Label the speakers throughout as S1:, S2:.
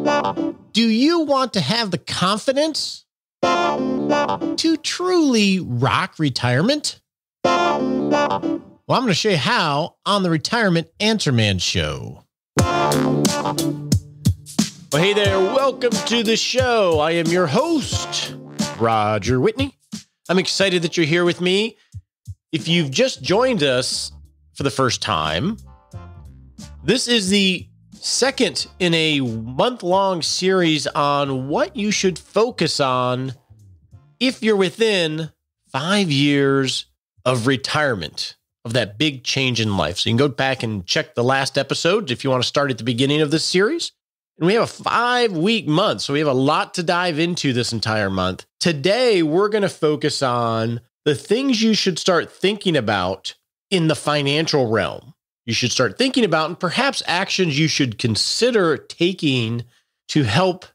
S1: Do you want to have the confidence to truly rock retirement? Well, I'm going to show you how on the Retirement Answer Man Show. Well, hey there. Welcome to the show. I am your host, Roger Whitney. I'm excited that you're here with me. If you've just joined us for the first time, this is the second in a month-long series on what you should focus on if you're within 5 years of retirement, of that big change in life. So you can go back and check the last episode if you want to start at the beginning of this series. And we have a 5-week month, so we have a lot to dive into this entire month. Today, we're going to focus on the things you should start thinking about in the financial realm. You should start thinking about, and perhaps actions you should consider taking to help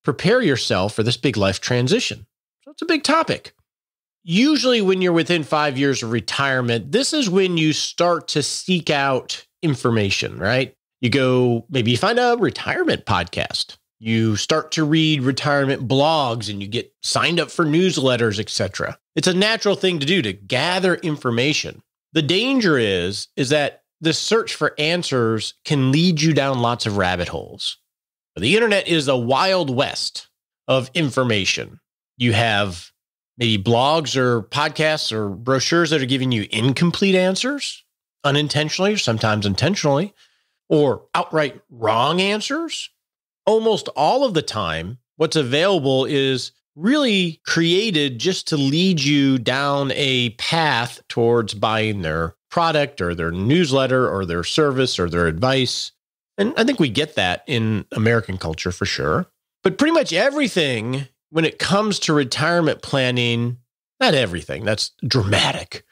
S1: prepare yourself for this big life transition. So it's a big topic. Usually when you're within 5 years of retirement, this is when you start to seek out information, right? You go, maybe you find a retirement podcast. You start to read retirement blogs and you get signed up for newsletters, etc. It's a natural thing to do, to gather information. The danger is that the search for answers can lead you down lots of rabbit holes. The internet is a wild west of information. You have maybe blogs or podcasts or brochures that are giving you incomplete answers, unintentionally or sometimes intentionally, or outright wrong answers. Almost all of the time, what's available is really created just to lead you down a path towards buying their product or their newsletter or their service or their advice. And I think we get that in American culture for sure. But pretty much everything when it comes to retirement planning, not everything, that's dramatic.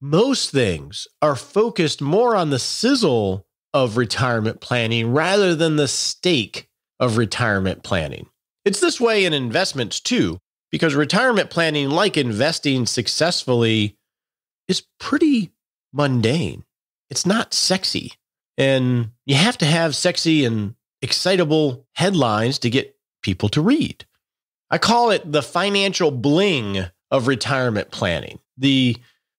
S1: Most things are focused more on the sizzle of retirement planning rather than the steak of retirement planning. It's this way in investments too, because retirement planning, like investing successfully, is pretty mundane. It's not sexy. And you have to have sexy and excitable headlines to get people to read. I call it the financial bling of retirement planning. The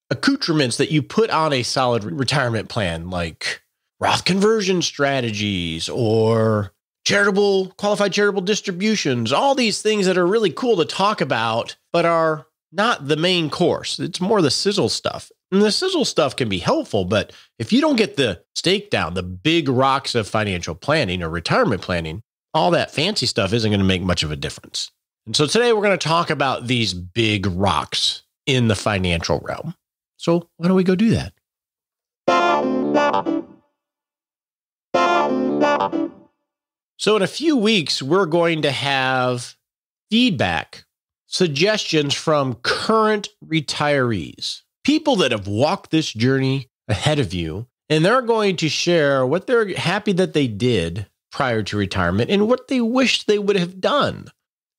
S1: accoutrements that you put on a solid retirement plan, like Roth conversion strategies or qualified charitable distributions, all these things that are really cool to talk about, but are not the main course. It's more the sizzle stuff. And the sizzle stuff can be helpful, but if you don't get the stake down, the big rocks of financial planning or retirement planning, all that fancy stuff isn't going to make much of a difference. And so today we're going to talk about these big rocks in the financial realm. So why don't we go do that? So in a few weeks, we're going to have feedback, suggestions from current retirees, people that have walked this journey ahead of you, and they're going to share what they're happy that they did prior to retirement and what they wish they would have done.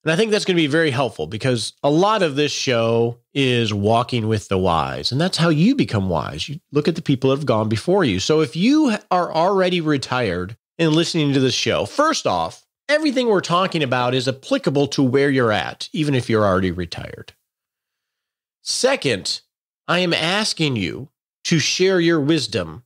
S1: And I think that's going to be very helpful because a lot of this show is walking with the wise, and that's how you become wise. You look at the people that have gone before you. So if you are already retired and listening to this show, first off, everything we're talking about is applicable to where you're at, even if you're already retired. Second, I am asking you to share your wisdom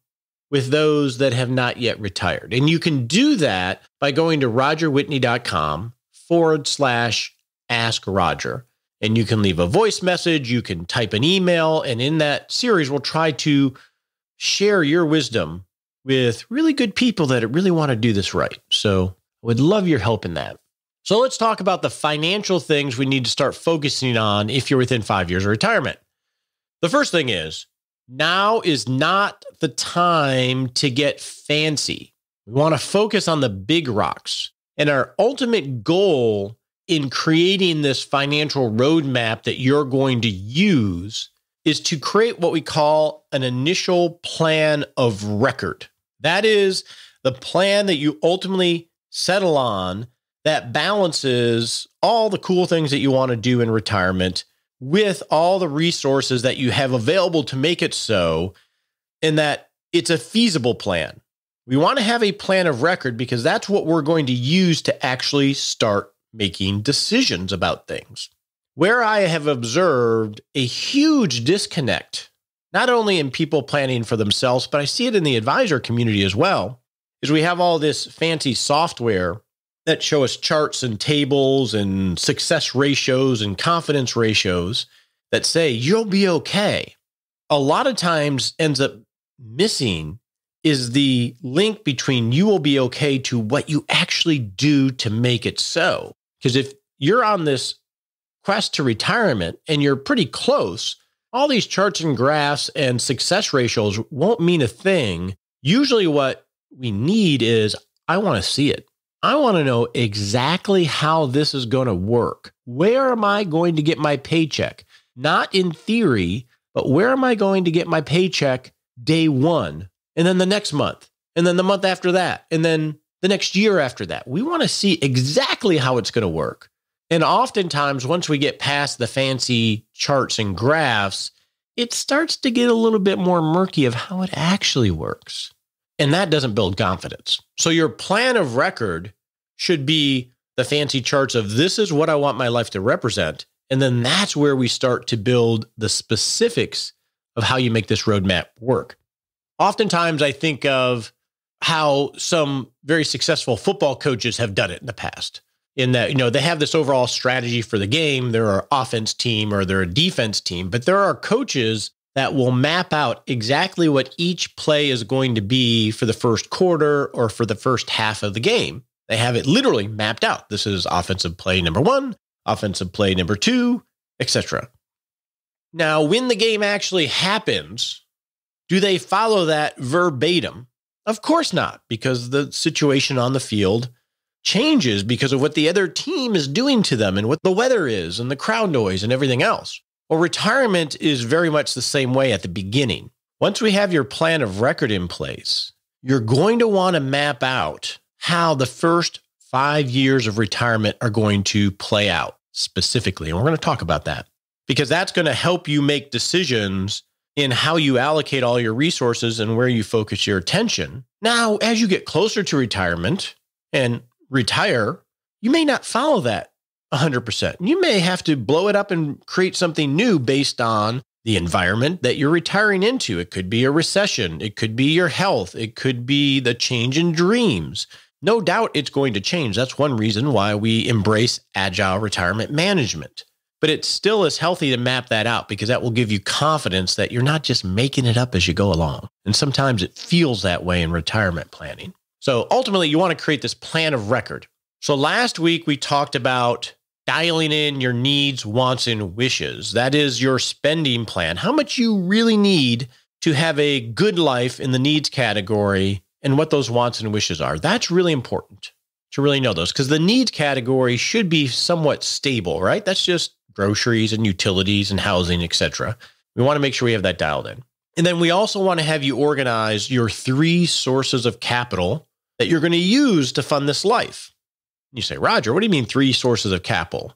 S1: with those that have not yet retired. And you can do that by going to rogerwhitney.com/Ask Roger. And you can leave a voice message, you can type an email, and in that series, we'll try to share your wisdom with really good people that really want to do this right. So I would love your help in that. So let's talk about the financial things we need to start focusing on if you're within 5 years of retirement. The first thing is, now is not the time to get fancy. We want to focus on the big rocks. And our ultimate goal in creating this financial roadmap that you're going to use is to create what we call an initial plan of record. That is the plan that you ultimately settle on that balances all the cool things that you want to do in retirement with all the resources that you have available to make it so, and that it's a feasible plan. We want to have a plan of record because that's what we're going to use to actually start making decisions about things. Where I have observed a huge disconnect, not only in people planning for themselves, but I see it in the advisor community as well, is we have all this fancy software that show us charts and tables and success ratios and confidence ratios that say you'll be okay. A lot of times ends up missing is the link between you will be okay to what you actually do to make it so. Because if you're on this quest to retirement and you're pretty close, all these charts and graphs and success ratios won't mean a thing. Usually what we need is, I want to see it. I want to know exactly how this is going to work. Where am I going to get my paycheck? Not in theory, but where am I going to get my paycheck day one, and then the next month, and then the month after that, and then the next year after that? We want to see exactly how it's going to work. And oftentimes, once we get past the fancy charts and graphs, it starts to get a little bit more murky of how it actually works. And that doesn't build confidence. So your plan of record should be the fancy charts of this is what I want my life to represent. And then that's where we start to build the specifics of how you make this roadmap work. Oftentimes, I think of how some very successful football coaches have done it in the past. In that, they have this overall strategy for the game. They're an offense team or they're a defense team, but there are coaches that will map out exactly what each play is going to be for the first quarter or for the first half of the game. They have it literally mapped out. This is offensive play number 1, offensive play number 2, etc. Now, when the game actually happens, do they follow that verbatim? Of course not, because the situation on the field changes because of what the other team is doing to them and what the weather is and the crowd noise and everything else. Well, retirement is very much the same way at the beginning. Once we have your plan of record in place, you're going to want to map out how the first 5 years of retirement are going to play out specifically. And we're going to talk about that because that's going to help you make decisions in how you allocate all your resources and where you focus your attention. Now, as you get closer to retirement and retire, you may not follow that 100%. You may have to blow it up and create something new based on the environment that you're retiring into. It could be a recession. It could be your health. It could be the change in dreams. No doubt it's going to change. That's one reason why we embrace agile retirement management. But it still is healthy to map that out because that will give you confidence that you're not just making it up as you go along. And sometimes it feels that way in retirement planning. So ultimately, you want to create this plan of record. So last week, we talked about dialing in your needs, wants, and wishes. That is your spending plan. How much you really need to have a good life in the needs category and what those wants and wishes are. That's really important to really know those because the needs category should be somewhat stable, right? That's just groceries and utilities and housing, etc. We want to make sure we have that dialed in. And then we also want to have you organize your 3 sources of capital that you're going to use to fund this life. You say, Roger, what do you mean 3 sources of capital?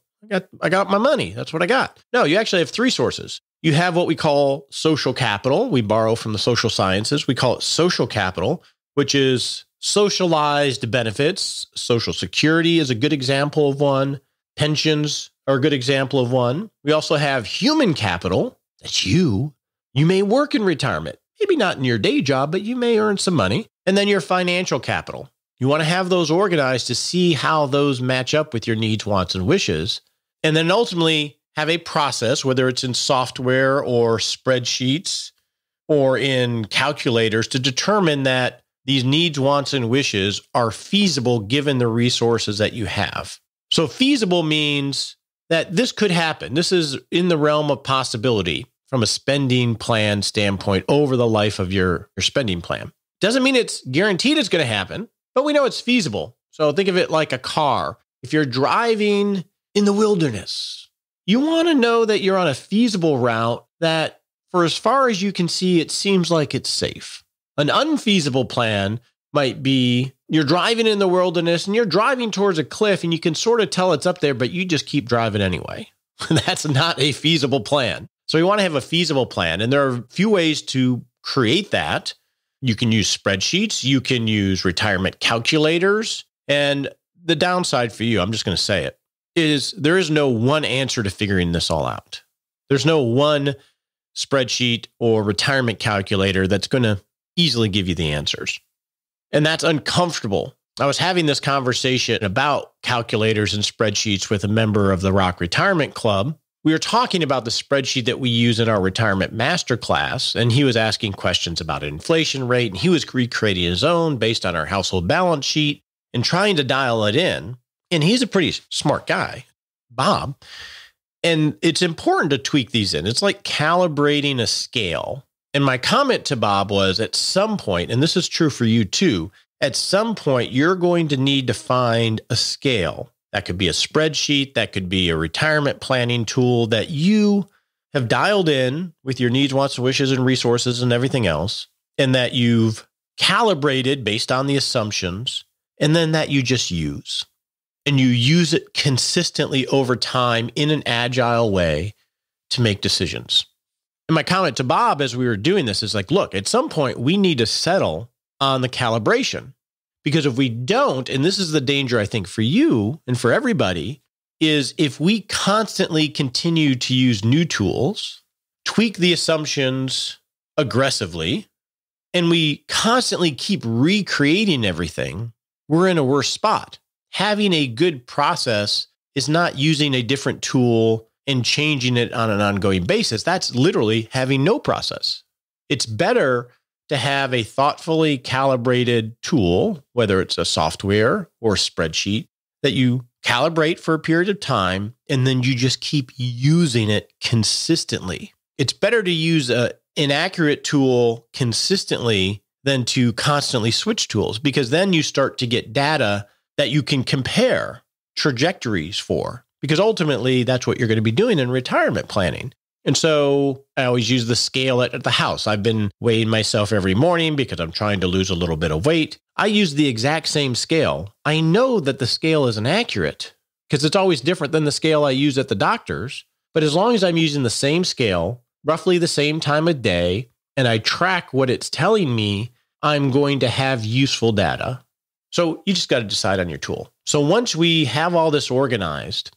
S1: I got my money. That's what I got. No, you actually have 3 sources. You have what we call social capital. We borrow from the social sciences. We call it social capital, which is socialized benefits. Social security is a good example of one. Pensions are a good example of one. We also have human capital. That's you. You may work in retirement. Maybe not in your day job, but you may earn some money. And then your financial capital. You want to have those organized to see how those match up with your needs, wants, and wishes. And then ultimately have a process, whether it's in software or spreadsheets or in calculators, to determine that these needs, wants, and wishes are feasible given the resources that you have. So feasible means that this could happen. This is in the realm of possibility from a spending plan standpoint over the life of your spending plan. Doesn't mean it's guaranteed it's going to happen, but we know it's feasible. So think of it like a car. If you're driving in the wilderness, you want to know that you're on a feasible route that for as far as you can see, it seems like it's safe. An unfeasible plan might be you're driving in the wilderness and you're driving towards a cliff and you can sort of tell it's up there, but you just keep driving anyway. That's not a feasible plan. So we want to have a feasible plan. And there are a few ways to create that. You can use spreadsheets. You can use retirement calculators. And the downside for you, I'm just going to say it, is there is no one answer to figuring this all out. There's no one spreadsheet or retirement calculator that's going to easily give you the answers. And that's uncomfortable. I was having this conversation about calculators and spreadsheets with a member of the Roth Retirement Club. We were talking about the spreadsheet that we use in our retirement masterclass, and he was asking questions about an inflation rate, and he was recreating his own based on our household balance sheet and trying to dial it in. And he's a pretty smart guy, Bob. And it's important to tweak these in. It's like calibrating a scale. And my comment to Bob was, at some point, and this is true for you too, at some point, you're going to need to find a scale. That could be a spreadsheet, that could be a retirement planning tool that you have dialed in with your needs, wants, wishes, and resources and everything else, and that you've calibrated based on the assumptions, and then that you just use. And you use it consistently over time in an agile way to make decisions. And my comment to Bob as we were doing this is like, look, at some point, we need to settle on the calibration. Because if we don't, and this is the danger, I think, for you and for everybody, is if we constantly continue to use new tools, tweak the assumptions aggressively, and we constantly keep recreating everything, we're in a worse spot. Having a good process is not using a different tool and changing it on an ongoing basis. That's literally having no process. It's better to have a thoughtfully calibrated tool, whether it's a software or a spreadsheet, that you calibrate for a period of time, and then you just keep using it consistently. It's better to use an inaccurate tool consistently than to constantly switch tools, because then you start to get data that you can compare trajectories for, because ultimately that's what you're going to be doing in retirement planning. And so I always use the scale at the house. I've been weighing myself every morning because I'm trying to lose a little bit of weight. I use the exact same scale. I know that the scale isn't accurate because it's always different than the scale I use at the doctor's. But as long as I'm using the same scale, roughly the same time of day, and I track what it's telling me, I'm going to have useful data. So you just got to decide on your tool. So once we have all this organized,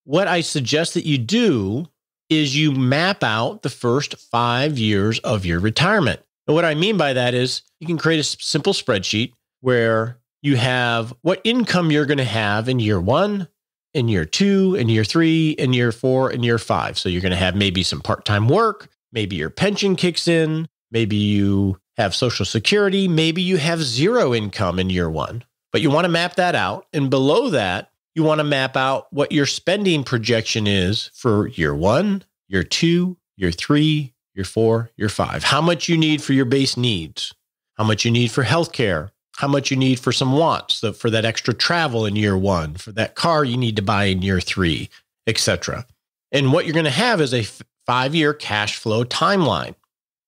S1: what I suggest that you do is you map out the first 5 years of your retirement. And what I mean by that is you can create a simple spreadsheet where you have what income you're going to have in year 1, in year 2, in year 3, in year 4, and year 5. So you're going to have maybe some part-time work, maybe your pension kicks in, maybe you have Social Security, maybe you have zero income in year 1. But you want to map that out. And below that, you want to map out what your spending projection is for year 1, year 2, year 3, year 4, year 5. How much you need for your base needs, how much you need for healthcare, how much you need for some wants, so for that extra travel in year 1, for that car you need to buy in year 3, etc. And what you're going to have is a 5-year cash flow timeline.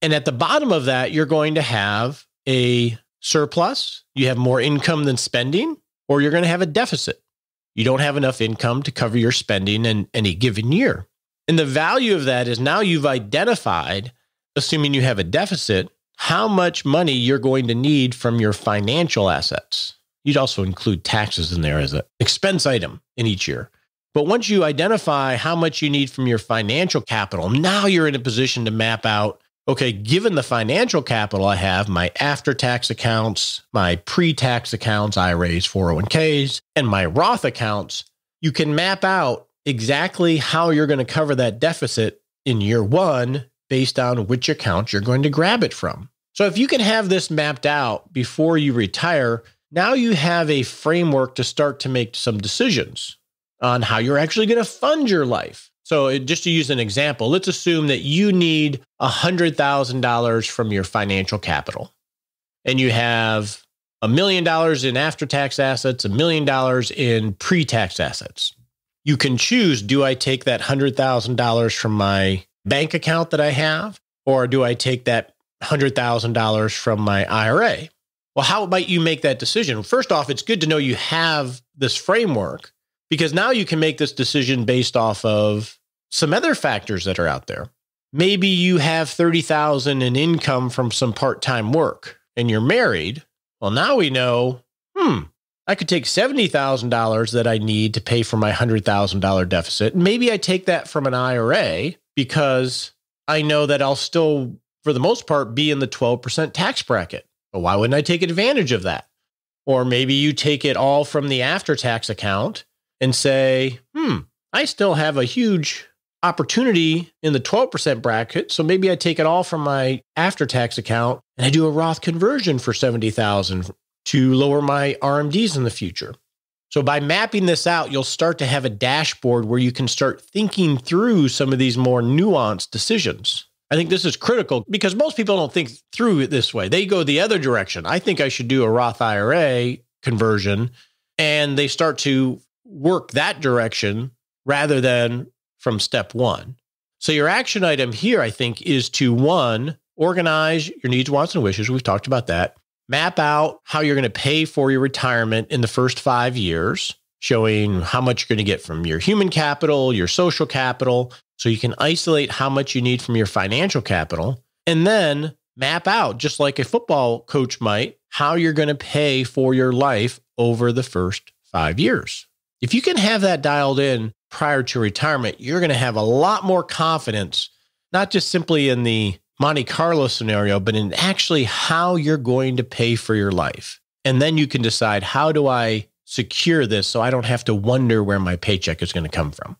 S1: And at the bottom of that, you're going to have a surplus. You have more income than spending, or you're going to have a deficit. You don't have enough income to cover your spending in any given year. And the value of that is now you've identified, assuming you have a deficit, how much money you're going to need from your financial assets. You'd also include taxes in there as an expense item in each year. But once you identify how much you need from your financial capital, now you're in a position to map out, okay, given the financial capital I have, my after-tax accounts, my pre-tax accounts, IRAs, 401ks, and my Roth accounts, you can map out exactly how you're going to cover that deficit in year 1 based on which account you're going to grab it from. So if you can have this mapped out before you retire, now you have a framework to start to make some decisions on how you're actually going to fund your life. So just to use an example, let's assume that you need $100,000 from your financial capital, and you have $1 million in after-tax assets, $1 million in pre-tax assets. You can choose, do I take that $100,000 from my bank account that I have, or do I take that $100,000 from my IRA? Well, how might you make that decision? First off, it's good to know you have this framework, because now you can make this decision based off of some other factors that are out there. Maybe you have $30,000 in income from some part-time work. and you're married, well, now we know, I could take $70,000 that I need to pay for my $100,000 deficit. Maybe I take that from an IRA because I know that I'll still, for the most part, be in the 12% tax bracket. But why wouldn't I take advantage of that? Or maybe you take it all from the after-tax account and say, I still have a huge opportunity in the 12% bracket. So maybe I take it all from my after-tax account and I do a Roth conversion for $70,000 to lower my RMDs in the future. So by mapping this out, you'll start to have a dashboard where you can start thinking through some of these more nuanced decisions. I think this is critical because most people don't think through it this way. They go the other direction. I think I should do a Roth IRA conversion, and they start to work that direction rather than from step one. So your action item here, I think, is to, one, organize your needs, wants, and wishes. We've talked about that. Map out how you're going to pay for your retirement in the first 5 years, showing how much you're going to get from your human capital, your social capital, so you can isolate how much you need from your financial capital, and then map out, just like a football coach might, how you're going to pay for your life over the first 5 years. If you can have that dialed in prior to retirement, you're going to have a lot more confidence, not just simply in the Monte Carlo scenario, but in actually how you're going to pay for your life. And then you can decide, how do I secure this so I don't have to wonder where my paycheck is going to come from?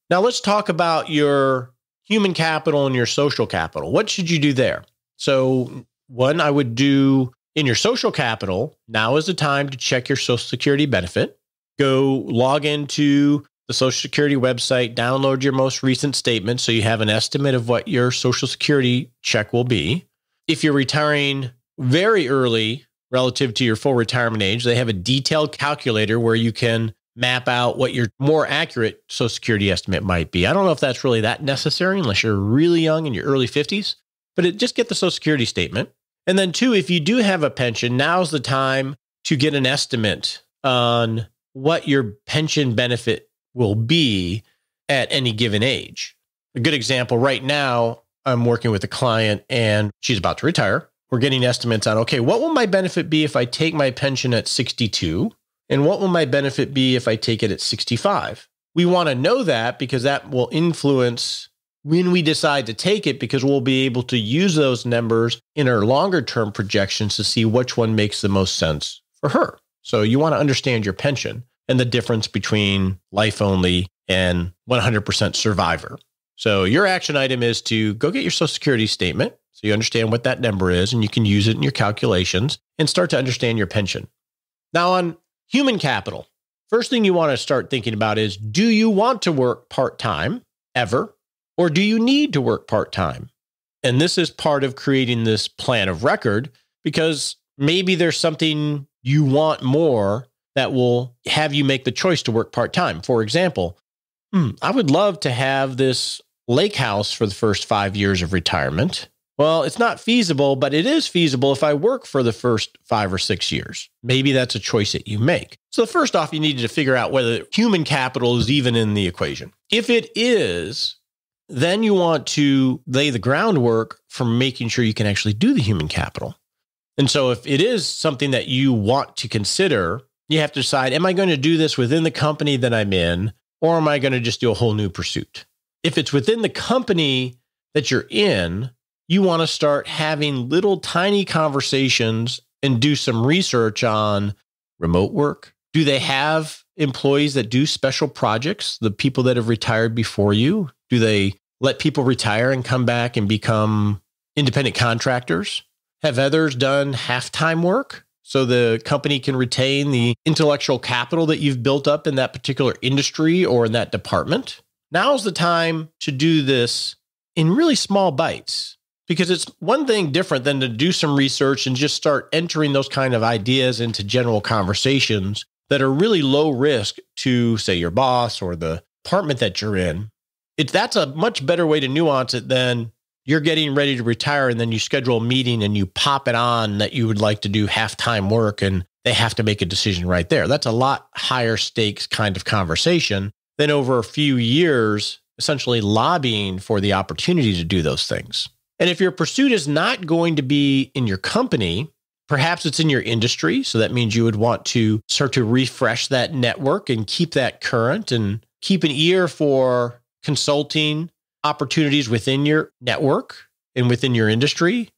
S1: Now let's talk about your human capital and your social capital. What should you do there? So one, I would do in your social capital, now is the time to check your Social Security benefit. Go log into the Social Security website, download your most recent statement so you have an estimate of what your Social Security check will be. If you're retiring very early relative to your full retirement age, they have a detailed calculator where you can map out what your more accurate Social Security estimate might be. I don't know if that's really that necessary unless you're really young in your early 50s, but just get the Social Security statement. And then two, if you do have a pension, now's the time to get an estimate on what your pension benefit will be at any given age. A good example, right now, I'm working with a client and she's about to retire. We're getting estimates on, okay, what will my benefit be if I take my pension at 62? And what will my benefit be if I take it at 65? We want to know that because that will influence when we decide to take it, because we'll be able to use those numbers in our longer term projections to see which one makes the most sense for her. So you want to understand your pension and the difference between life only and 100% survivor. So your action item is to go get your Social Security statement so you understand what that number is and you can use it in your calculations and start to understand your pension. Now on human capital, first thing you want to start thinking about is, do you want to work part-time ever, or do you need to work part-time? And this is part of creating this plan of record, because maybe there's something you want more that will have you make the choice to work part-time. For example, I would love to have this lake house for the first 5 years of retirement. Well, it's not feasible, but it is feasible if I work for the first 5 or 6 years. Maybe that's a choice that you make. So first off, you needed to figure out whether human capital is even in the equation. If it is, then you want to lay the groundwork for making sure you can actually do the human capital. And so if it is something that you want to consider, you have to decide, am I going to do this within the company that I'm in, or am I going to just do a whole new pursuit? If it's within the company that you're in, you want to start having little tiny conversations and do some research on remote work. Do they have employees that do special projects, the people that have retired before you? Do they let people retire and come back and become independent contractors? Have others done half-time work so the company can retain the intellectual capital that you've built up in that particular industry or in that department? Now's the time to do this in really small bites, because it's one thing different than to do some research and just start entering those kind of ideas into general conversations that are really low risk to, say, your boss or the department that you're in. That's a much better way to nuance it than you're getting ready to retire and then you schedule a meeting and you pop it on that you would like to do half-time work and they have to make a decision right there. That's a lot higher stakes kind of conversation than over a few years essentially lobbying for the opportunity to do those things. And if your pursuit is not going to be in your company, Perhaps it's in your industry. So that means you would want to start to refresh that network and keep that current and keep an ear for consulting opportunities within your network and within your industry.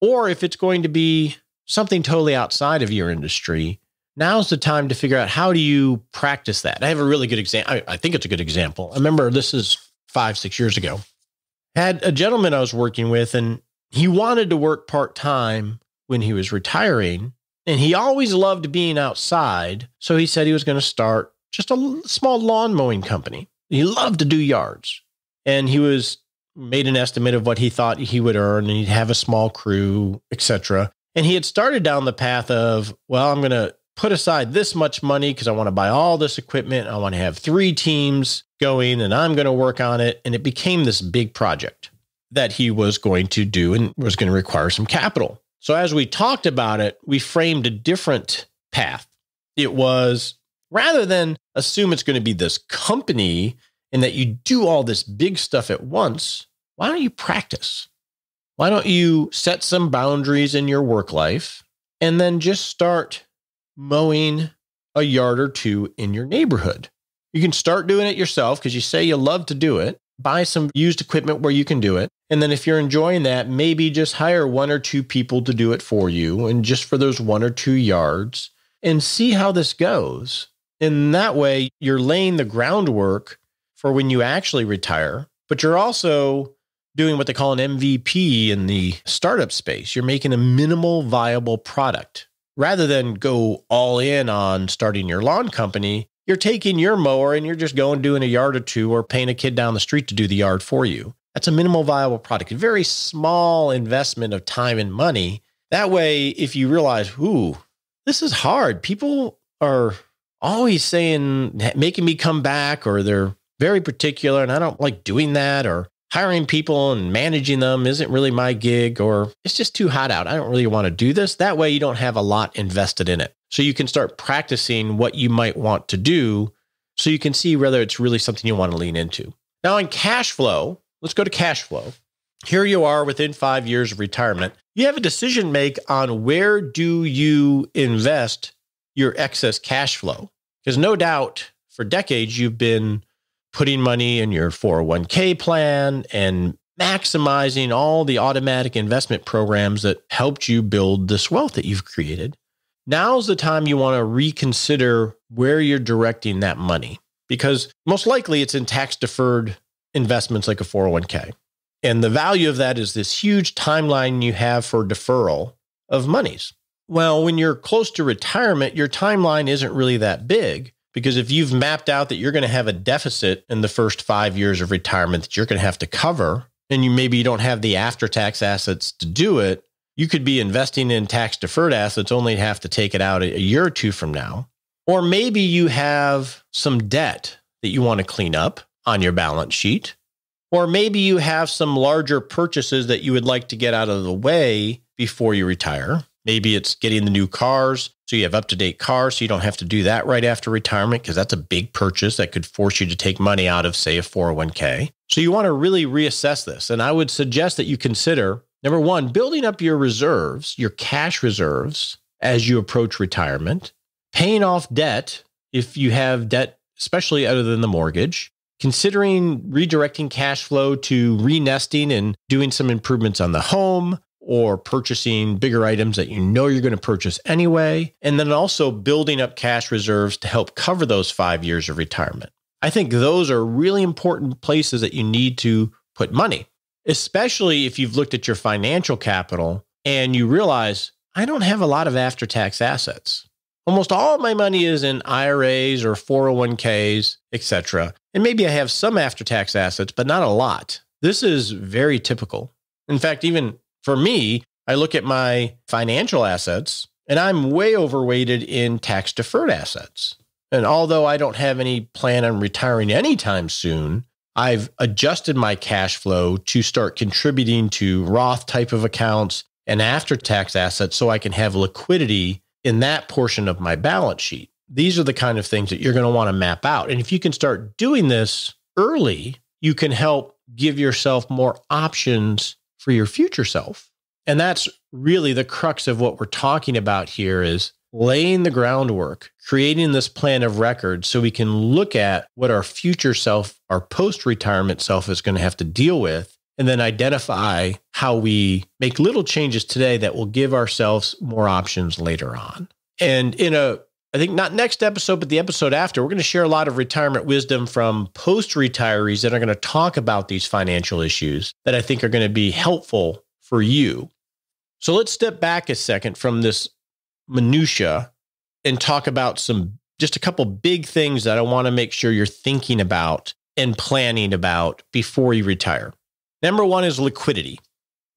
S1: Or if it's going to be something totally outside of your industry, now's the time to figure out how do you practice that. I have a really good example. I think it's a good example. I remember this is 5-6 years ago. I had a gentleman I was working with, and he wanted to work part-time when he was retiring, and he always loved being outside. So he said he was going to start just a small lawn mowing company. He loved to do yards, and he made an estimate of what he thought he would earn, and he'd have a small crew, etc. And he had started down the path of, well, I'm going to put aside this much money because I want to buy all this equipment. I want to have 3 teams going, and I'm going to work on it. And it became this big project that he was going to do and was going to require some capital. So as we talked about it, we framed a different path. It was, rather than assume it's going to be this company and that you do all this big stuff at once, why don't you practice? Why don't you set some boundaries in your work life and then just start mowing a yard or 2 in your neighborhood? You can start doing it yourself because you say you love to do it. Buy some used equipment where you can do it. And then if you're enjoying that, maybe just hire 1 or 2 people to do it for you, and just for those 1 or 2 yards, and see how this goes. And that way you're laying the groundwork for when you actually retire, but you're also doing what they call an MVP in the startup space. You're making a minimal viable product. Rather than go all in on starting your lawn company, you're taking your mower and you're just going doing a yard or 2 or paying a kid down the street to do the yard for you. That's a minimal viable product, a very small investment of time and money. That way, if you realize, this is hard. People are always saying, making me come back, or they're very particular and I don't like doing that, or hiring people and managing them isn't really my gig, or it's just too hot out. I don't really want to do this. That way you don't have a lot invested in it. So you can start practicing what you might want to do so you can see whether it's really something you want to lean into. Now in cash flow, let's go to cash flow. Here you are within 5 years of retirement. You have a decision to make on where do you invest your excess cash flow? Because no doubt for decades, you've been putting money in your 401k plan and maximizing all the automatic investment programs that helped you build this wealth that you've created. Now's the time you want to reconsider where you're directing that money, because most likely it's in tax-deferred investments like a 401k. And the value of that is this huge timeline you have for deferral of monies. Well, when you're close to retirement, your timeline isn't really that big, because if you've mapped out that you're going to have a deficit in the first 5 years of retirement that you're going to have to cover, and maybe you don't have the after-tax assets to do it, you could be investing in tax-deferred assets, only have to take it out a year or 2 from now. Or maybe you have some debt that you want to clean up on your balance sheet. Or maybe you have some larger purchases that you would like to get out of the way before you retire. Maybe it's getting the new cars, so you have up-to-date cars, so you don't have to do that right after retirement, because that's a big purchase that could force you to take money out of, say, a 401k. So you want to really reassess this. And I would suggest that you consider, number 1, building up your reserves, your cash reserves, as you approach retirement, paying off debt if you have debt, especially other than the mortgage, considering redirecting cash flow to re-nesting and doing some improvements on the home, or purchasing bigger items that you know you're going to purchase anyway, and then also building up cash reserves to help cover those 5 years of retirement. I think those are really important places that you need to put money, especially if you've looked at your financial capital and you realize, I don't have a lot of after-tax assets. Almost all of my money is in IRAs or 401ks, etc. And maybe I have some after-tax assets, but not a lot. This is very typical. In fact, even for me, I look at my financial assets and I'm way overweighted in tax-deferred assets. And although I don't have any plan on retiring anytime soon, I've adjusted my cash flow to start contributing to Roth type of accounts and after-tax assets so I can have liquidity in that portion of my balance sheet. These are the kind of things that you're going to want to map out. And if you can start doing this early, you can help give yourself more options for your future self. And that's really the crux of what we're talking about here is laying the groundwork, creating this plan of record so we can look at what our future self, our post-retirement self is going to have to deal with, and then identify how we make little changes today that will give ourselves more options later on. And I think not next episode, but the episode after, we're going to share a lot of retirement wisdom from post-retirees that are going to talk about these financial issues that I think are going to be helpful for you. So let's step back a second from this minutia and talk about just a couple big things that I want to make sure you're thinking about and planning about before you retire. Number one is liquidity.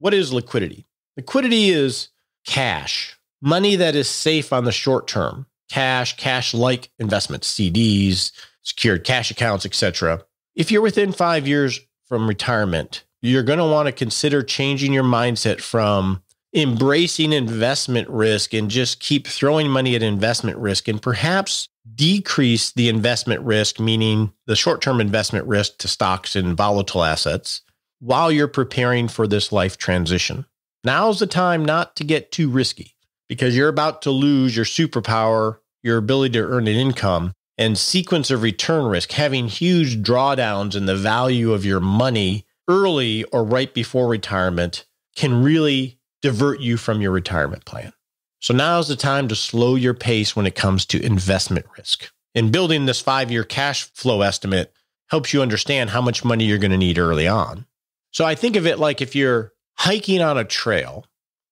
S1: What is liquidity? Liquidity is cash, money that is safe on the short term, cash-like investments, CDs, secured cash accounts, etc. If you're within 5 years from retirement, you're going to want to consider changing your mindset from embracing investment risk and just keep throwing money at investment risk and perhaps decrease the investment risk, meaning the short-term investment risk to stocks and volatile assets while you're preparing for this life transition. Now's the time not to get too risky because you're about to lose your superpower, your ability to earn an income, and sequence of return risk, having huge drawdowns in the value of your money early or right before retirement can really divert you from your retirement plan. So now's the time to slow your pace when it comes to investment risk. And building this 5-year cash flow estimate helps you understand how much money you're going to need early on. So I think of it like if you're hiking on a trail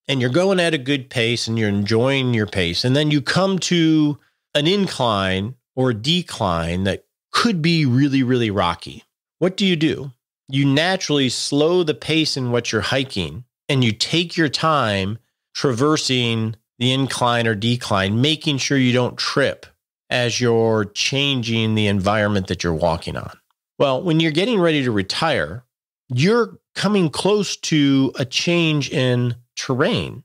S1: and you're going at a good pace and you're enjoying your pace, and then you come to an incline or a decline that could be really, really rocky. What do? You naturally slow the pace in what you're hiking and you take your time traversing the incline or decline, making sure you don't trip as you're changing the environment that you're walking on. Well, when you're getting ready to retire, you're coming close to a change in terrain.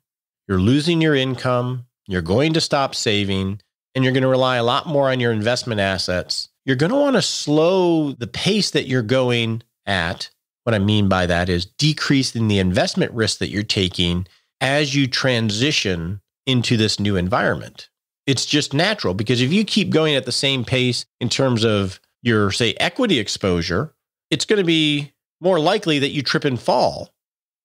S1: You're losing your income, you're going to stop saving, and you're going to rely a lot more on your investment assets. You're going to want to slow the pace that you're going at. What I mean by that is decreasing the investment risk that you're taking as you transition into this new environment. It's just natural because if you keep going at the same pace in terms of your, say, equity exposure, it's going to be more likely that you trip and fall.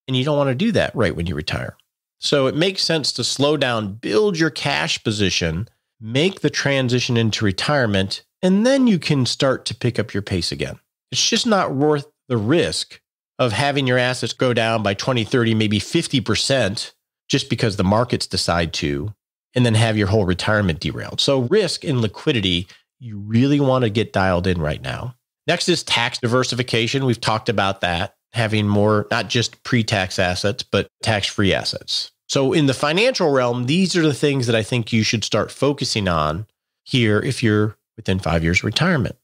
S1: And you don't want to do that right when you retire. So it makes sense to slow down, build your cash position, make the transition into retirement, and then you can start to pick up your pace again. It's just not worth the risk of having your assets go down by 20, 30, maybe 50% just because the markets decide to, and then have your whole retirement derailed. So risk and liquidity, you really want to get dialed in right now. Next is tax diversification. We've talked about that, having more, not just pre-tax assets, but tax-free assets. So in the financial realm, these are the things that I think you should start focusing on here if you're within 5 years of retirement.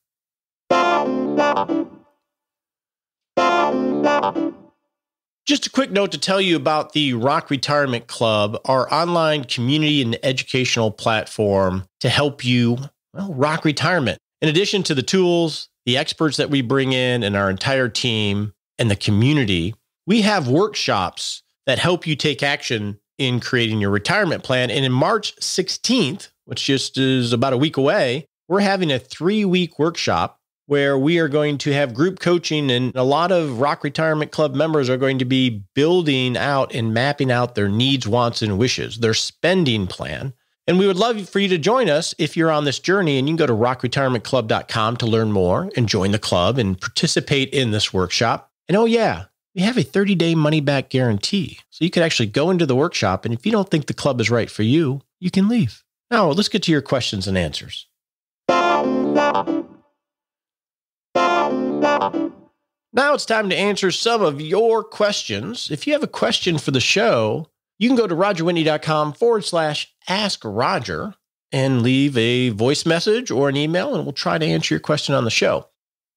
S1: Just a quick note to tell you about the Rock Retirement Club, our online community and educational platform to help you, rock retirement. In addition to the tools, the experts that we bring in, and our entire team and the community, we have workshops that help you take action in creating your retirement plan. And in March 16th, which just is about a week away, we're having a 3-week workshop where we are going to have group coaching, and a lot of Rock Retirement Club members are going to be building out and mapping out their needs, wants, and wishes, their spending plan. And we would love for you to join us if you're on this journey, and you can go to rockretirementclub.com to learn more and join the club and participate in this workshop. And we have a 30-day money-back guarantee. So you could actually go into the workshop, and if you don't think the club is right for you, you can leave. Now, let's get to your questions and answers. Now it's time to answer some of your questions. If you have a question for the show, you can go to rogerwhitney.com/Ask Roger and leave a voice message or an email, and we'll try to answer your question on the show.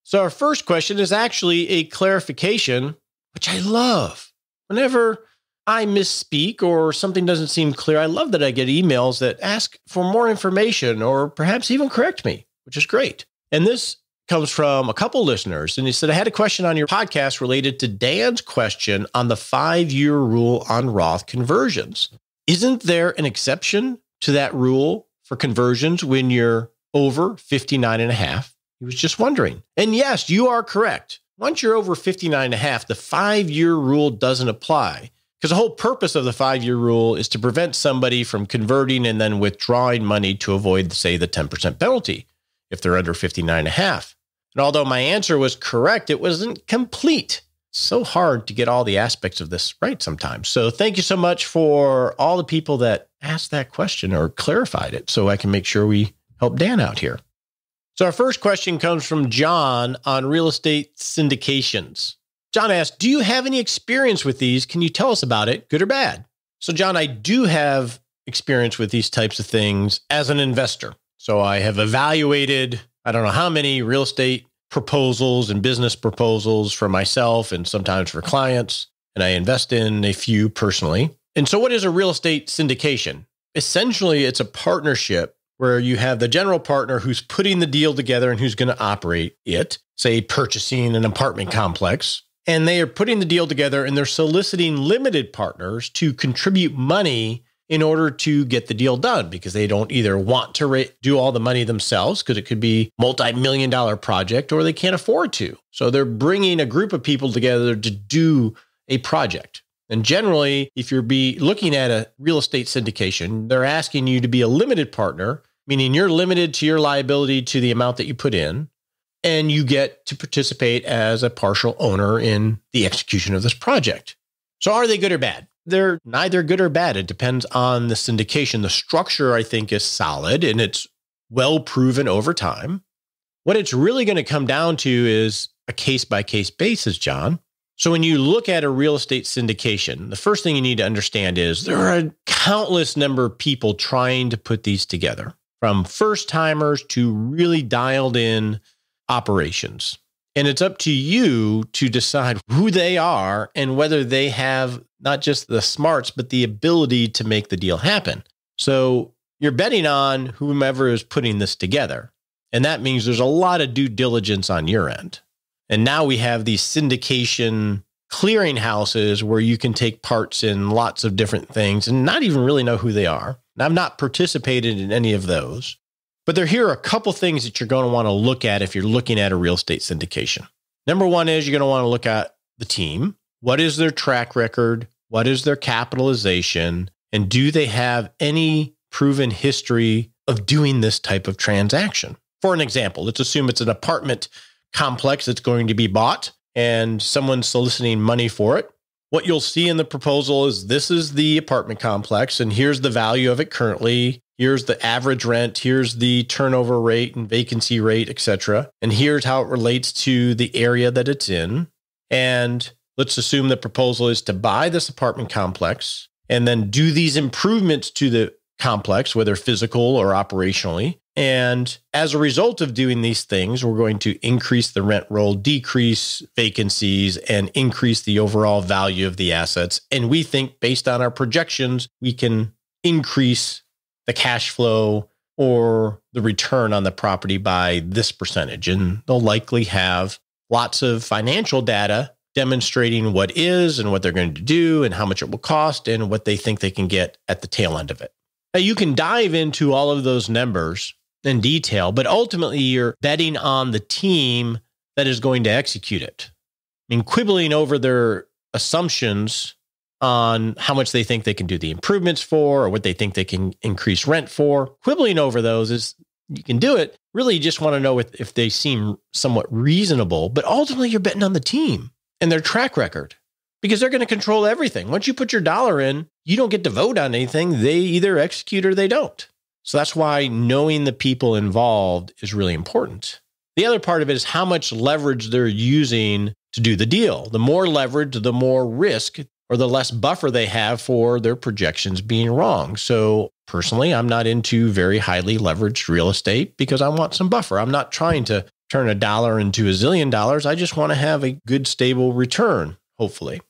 S1: So our first question is actually a clarification, which I love. Whenever I misspeak or something doesn't seem clear, I love that I get emails that ask for more information or perhaps even correct me, which is great. And this comes from a couple listeners. And he said, I had a question on your podcast related to Dan's question on the 5-year rule on Roth conversions. Isn't there an exception to that rule for conversions when you're over 59.5? He was just wondering. And yes, you are correct. Once you're over 59.5, the 5-year rule doesn't apply. Because the whole purpose of the 5-year rule is to prevent somebody from converting and then withdrawing money to avoid, say, the 10% penalty if they're under 59.5. And although my answer was correct, it wasn't complete. So hard to get all the aspects of this right sometimes. So thank you so much for all the people that asked that question or clarified it so I can make sure we help Dan out here. So our first question comes from John on real estate syndications. John asked, do you have any experience with these? Can you tell us about it, good or bad? So John, I do have experience with these types of things as an investor. So I have evaluated, I don't know how many real estate proposals and business proposals for myself and sometimes for clients. And I invest in a few personally. And so what is a real estate syndication? Essentially, it's a partnership where you have the general partner who's putting the deal together and who's going to operate it, say purchasing an apartment complex. And they are putting the deal together and they're soliciting limited partners to contribute money in order to get the deal done because they don't either want to do all the money themselves because it could be a multi-million-dollar project or they can't afford to. So they're bringing a group of people together to do a project. And generally, if you're looking at a real estate syndication, they're asking you to be a limited partner, meaning you're limited to your liability to the amount that you put in. And you get to participate as a partial owner in the execution of this project. So are they good or bad? They're neither good or bad. It depends on the syndication. The structure, I think, is solid and it's well proven over time. What it's really going to come down to is a case-by-case basis, John. So when you look at a real estate syndication, the first thing you need to understand is there are a countless number of people trying to put these together, from first-timers to really dialed in operations. And it's up to you to decide who they are and whether they have not just the smarts, but the ability to make the deal happen. So you're betting on whomever is putting this together. And that means there's a lot of due diligence on your end. And now we have these syndication clearinghouses where you can take parts in lots of different things and not even really know who they are. And I've not participated in any of those. But here are a couple things that you're going to want to look at if you're looking at a real estate syndication. Number one is you're going to want to look at the team. What is their track record? What is their capitalization? And do they have any proven history of doing this type of transaction? For an example, let's assume it's an apartment complex that's going to be bought and someone's soliciting money for it. What you'll see in the proposal is this is the apartment complex and here's the value of it currently. Here's the average rent. Here's the turnover rate and vacancy rate, et cetera. And here's how it relates to the area that it's in. And let's assume the proposal is to buy this apartment complex and then do these improvements to the complex, whether physical or operationally. And as a result of doing these things, we're going to increase the rent roll, decrease vacancies, and increase the overall value of the assets. And we think based on our projections, we can increase the cash flow or the return on the property by this percentage. And they'll likely have lots of financial data demonstrating what is and what they're going to do and how much it will cost and what they think they can get at the tail end of it. Now, you can dive into all of those numbers in detail, but ultimately you're betting on the team that is going to execute it. I mean, quibbling over their assumptions on how much they think they can do the improvements for or what they think they can increase rent for. Quibbling over those is, you can do it. Really, you just want to know if they seem somewhat reasonable, but ultimately you're betting on the team and their track record because they're going to control everything. Once you put your dollar in, you don't get to vote on anything. They either execute or they don't. So that's why knowing the people involved is really important. The other part of it is how much leverage they're using to do the deal. The more leverage, the more risk or the less buffer they have for their projections being wrong. So personally, I'm not into very highly leveraged real estate because I want some buffer. I'm not trying to turn $1 into $1 zillion. I just want to have a good, stable return, hopefully.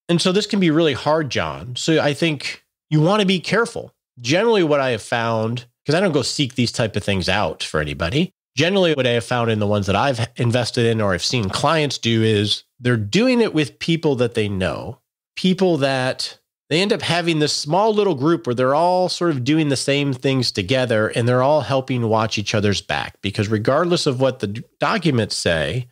S1: And so this can be really hard, John. So I think you want to be careful. Generally, what I have found, because I don't go seek these type of things out for anybody, Generally, what I have found in the ones that I've invested in or I've seen clients do is they're doing it with people that they know, people that they end up having this small little group where they're all sort of doing the same things together and they're all helping watch each other's back. Because regardless of what the documents say,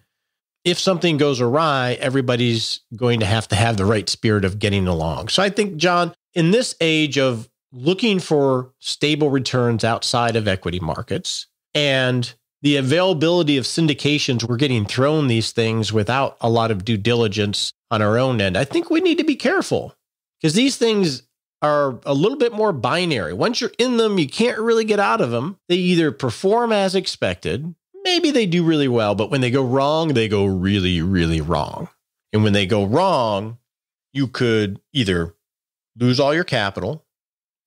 S1: if something goes awry, everybody's going to have the right spirit of getting along. So I think, John, in this age of looking for stable returns outside of equity markets and the availability of syndications, we're getting thrown these things without a lot of due diligence on our own end. I think we need to be careful because these things are a little bit more binary. Once you're in them, you can't really get out of them. They either perform as expected, maybe they do really well, but when they go wrong, they go really, really wrong. And when they go wrong, you could either lose all your capital,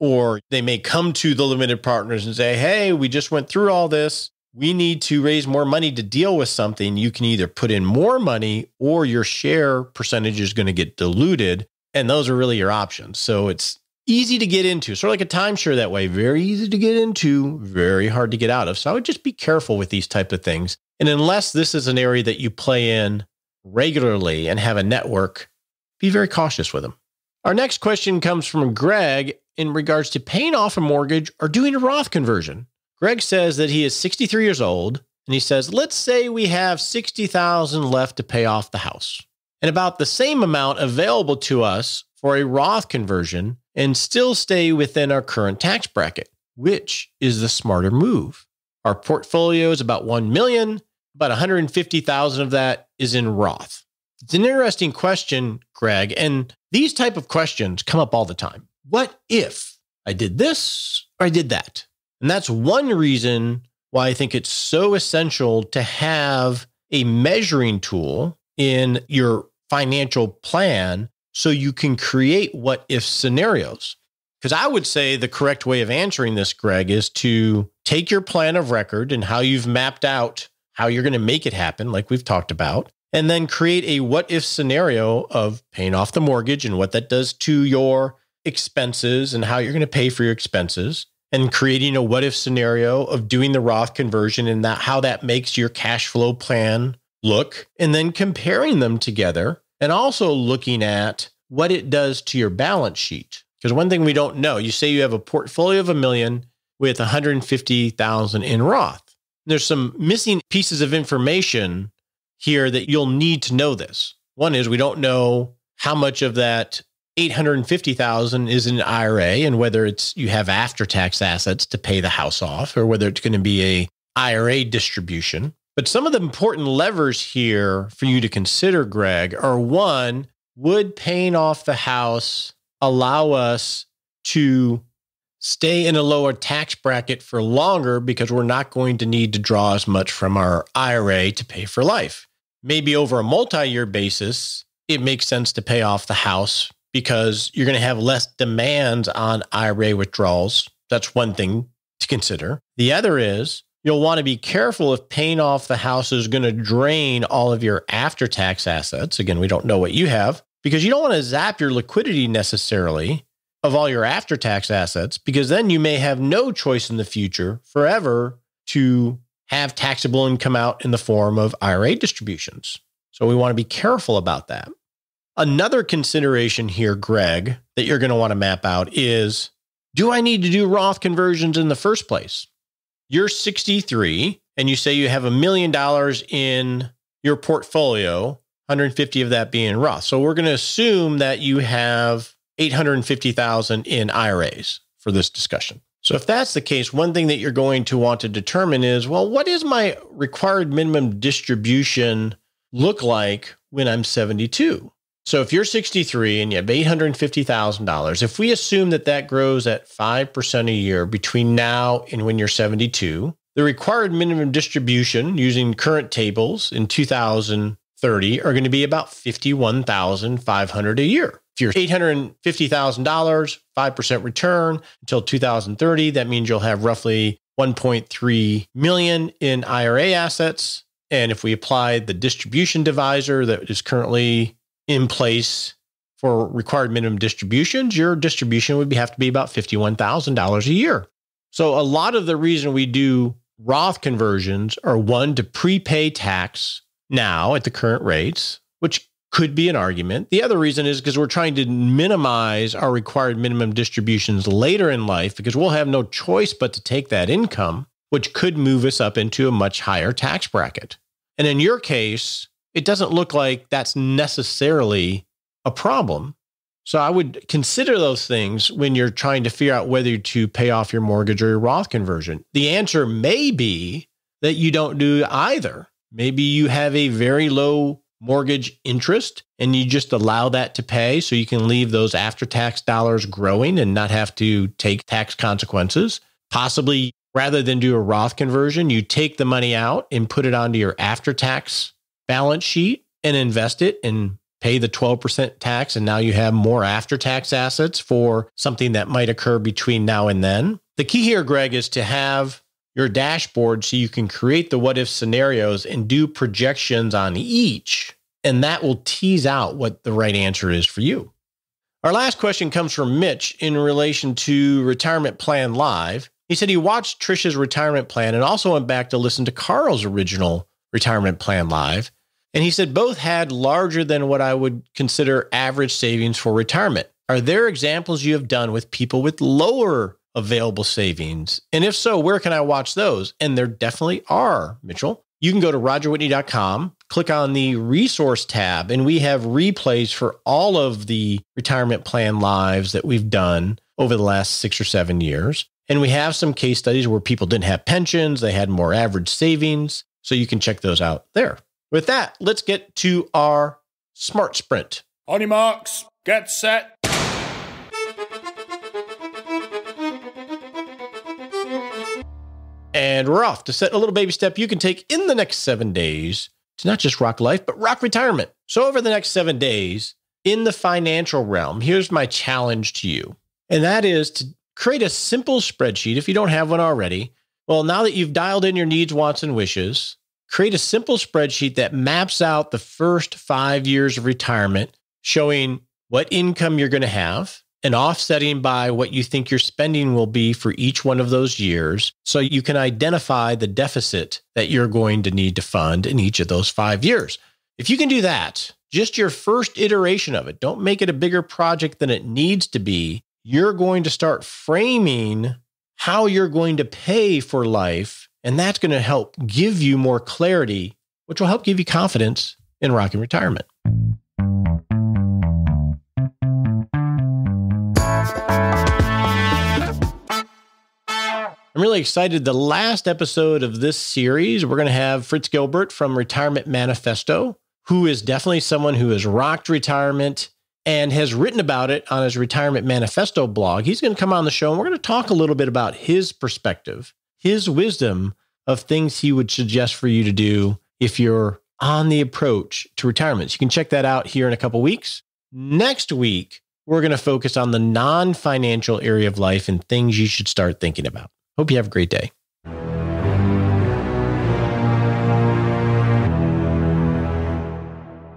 S1: or they may come to the limited partners and say, hey, we just went through all this. We need to raise more money to deal with something. You can either put in more money or your share percentage is going to get diluted. And those are really your options. So it's easy to get into, sort of like a timeshare that way. Very easy to get into, very hard to get out of. So I would just be careful with these type of things. And unless this is an area that you play in regularly and have a network, be very cautious with them. Our next question comes from Greg in regards to paying off a mortgage or doing a Roth conversion. Greg says that he is 63 years old, and he says, let's say we have $60,000 left to pay off the house and about the same amount available to us for a Roth conversion and still stay within our current tax bracket. Which is the smarter move? Our portfolio is about $1 million, about $150,000 of that is in Roth. It's an interesting question, Greg, and these type of questions come up all the time. What if I did this or I did that? And that's one reason why I think it's so essential to have a measuring tool in your financial plan so you can create what if scenarios. Because I would say the correct way of answering this, Greg, is to take your plan of record and how you've mapped out how you're going to make it happen, like we've talked about, and then create a what if scenario of paying off the mortgage and what that does to your expenses and how you're going to pay for your expenses, and creating a what if scenario of doing the Roth conversion and that how that makes your cash flow plan look, and then comparing them together and also looking at what it does to your balance sheet. Because one thing we don't know, you say you have a portfolio of $1 million with $150,000 in Roth. There's some missing pieces of information here that you'll need to know this. One is we don't know how much of that $850,000 is in an IRA and whether it's you have after-tax assets to pay the house off or whether it's going to be a IRA distribution. But some of the important levers here for you to consider, Greg, are one, would paying off the house allow us to stay in a lower tax bracket for longer because we're not going to need to draw as much from our IRA to pay for life? Maybe over a multi-year basis, it makes sense to pay off the house because you're going to have less demands on IRA withdrawals. That's one thing to consider. The other is you'll want to be careful if paying off the house is going to drain all of your after-tax assets. Again, we don't know what you have because you don't want to zap your liquidity necessarily of all your after-tax assets, because then you may have no choice in the future forever to have taxable income out in the form of IRA distributions. So we want to be careful about that. Another consideration here, Greg, that you're going to want to map out is, do I need to do Roth conversions in the first place? You're 63 and you say you have $1 million in your portfolio, 150 of that being Roth. So we're going to assume that you have $850,000 in IRAs for this discussion. So if that's the case, one thing that you're going to want to determine is, well, what is my required minimum distribution look like when I'm 72? So if you're 63 and you have $850,000, if we assume that that grows at 5% a year between now and when you're 72, the required minimum distribution using current tables in 2030 are going to be about $51,500 a year. If you're $850,000, 5% return until 2030, that means you'll have roughly $1.3 million in IRA assets. And if we apply the distribution divisor that is currently in place for required minimum distributions, your distribution would have to be about $51,000 a year. So a lot of the reason we do Roth conversions are one, to prepay tax now at the current rates, which could be an argument. The other reason is because we're trying to minimize our required minimum distributions later in life because we'll have no choice but to take that income, which could move us up into a much higher tax bracket. And in your case, it doesn't look like that's necessarily a problem. So I would consider those things when you're trying to figure out whether to pay off your mortgage or your Roth conversion. The answer may be that you don't do either. Maybe you have a very low mortgage interest and you just allow that to pay so you can leave those after-tax dollars growing and not have to take tax consequences. Possibly, rather than do a Roth conversion, you take the money out and put it onto your after-tax balance sheet and invest it and pay the 12% tax. And now you have more after-tax assets for something that might occur between now and then. The key here, Greg, is to have your dashboard so you can create the what-if scenarios and do projections on each. And that will tease out what the right answer is for you. Our last question comes from Mitch in relation to Retirement Plan Live. He said he watched Trisha's retirement plan and also went back to listen to Carl's original Retirement Plan Live. And he said both had larger than what I would consider average savings for retirement. Are there examples you have done with people with lower available savings? And if so, where can I watch those? And there definitely are, Mitchell. You can go to rogerwhitney.com, click on the resource tab, and we have replays for all of the retirement plan lives that we've done over the last 6 or 7 years. And we have some case studies where people didn't have pensions, they had more average savings. So you can check those out there. With that, let's get to our SMART Sprint.
S2: On your marks, get set.
S1: And we're off to set a little baby step you can take in the next 7 days to not just rock life, but rock retirement. So over the next 7 days, in the financial realm, here's my challenge to you. And that is to create a simple spreadsheet if you don't have one already. Well, now that you've dialed in your needs, wants, and wishes, create a simple spreadsheet that maps out the first 5 years of retirement, showing what income you're going to have and offsetting by what you think your spending will be for each one of those years, so you can identify the deficit that you're going to need to fund in each of those 5 years. If you can do that, just your first iteration of it, don't make it a bigger project than it needs to be, you're going to start framing how you're going to pay for life, and that's going to help give you more clarity, which will help give you confidence in rocking retirement. I'm really excited. The last episode of this series, we're going to have Fritz Gilbert from Retirement Manifesto, who is definitely someone who has rocked retirement and has written about it on his Retirement Manifesto blog. He's going to come on the show and we're going to talk a little bit about his perspective, his wisdom of things he would suggest for you to do if you're on the approach to retirement. So you can check that out here in a couple weeks. Next week, we're going to focus on the non-financial area of life and things you should start thinking about. Hope you have a great day.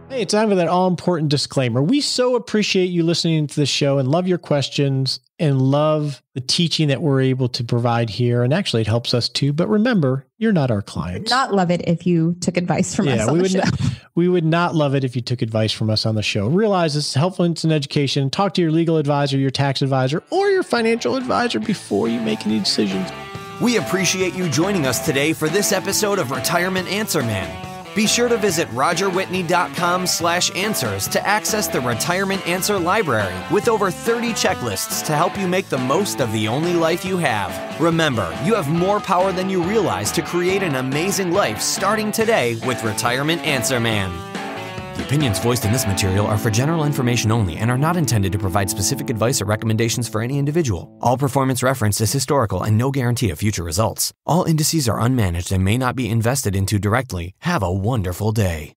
S1: Hey, it's time for that all-important disclaimer. We so appreciate you listening to the show and love your questions and love the teaching that we're able to provide here. And actually, it helps us too. But remember, you're not our clients.
S3: Not love it if you took advice from us on the show.
S1: We would not love it if you took advice from us on the show. Realize this is helpful in education. Talk to your legal advisor, your tax advisor, or your financial advisor before you make any decisions.
S4: We appreciate you joining us today for this episode of Retirement Answer Man. Be sure to visit rogerwhitney.com/answers to access the Retirement Answer Library with over 30 checklists to help you make the most of the only life you have. Remember, you have more power than you realize to create an amazing life starting today with Retirement Answer Man. The opinions voiced in this material are for general information only and are not intended to provide specific advice or recommendations for any individual. All performance referenced is historical and no guarantee of future results. All indices are unmanaged and may not be invested into directly. Have a wonderful day.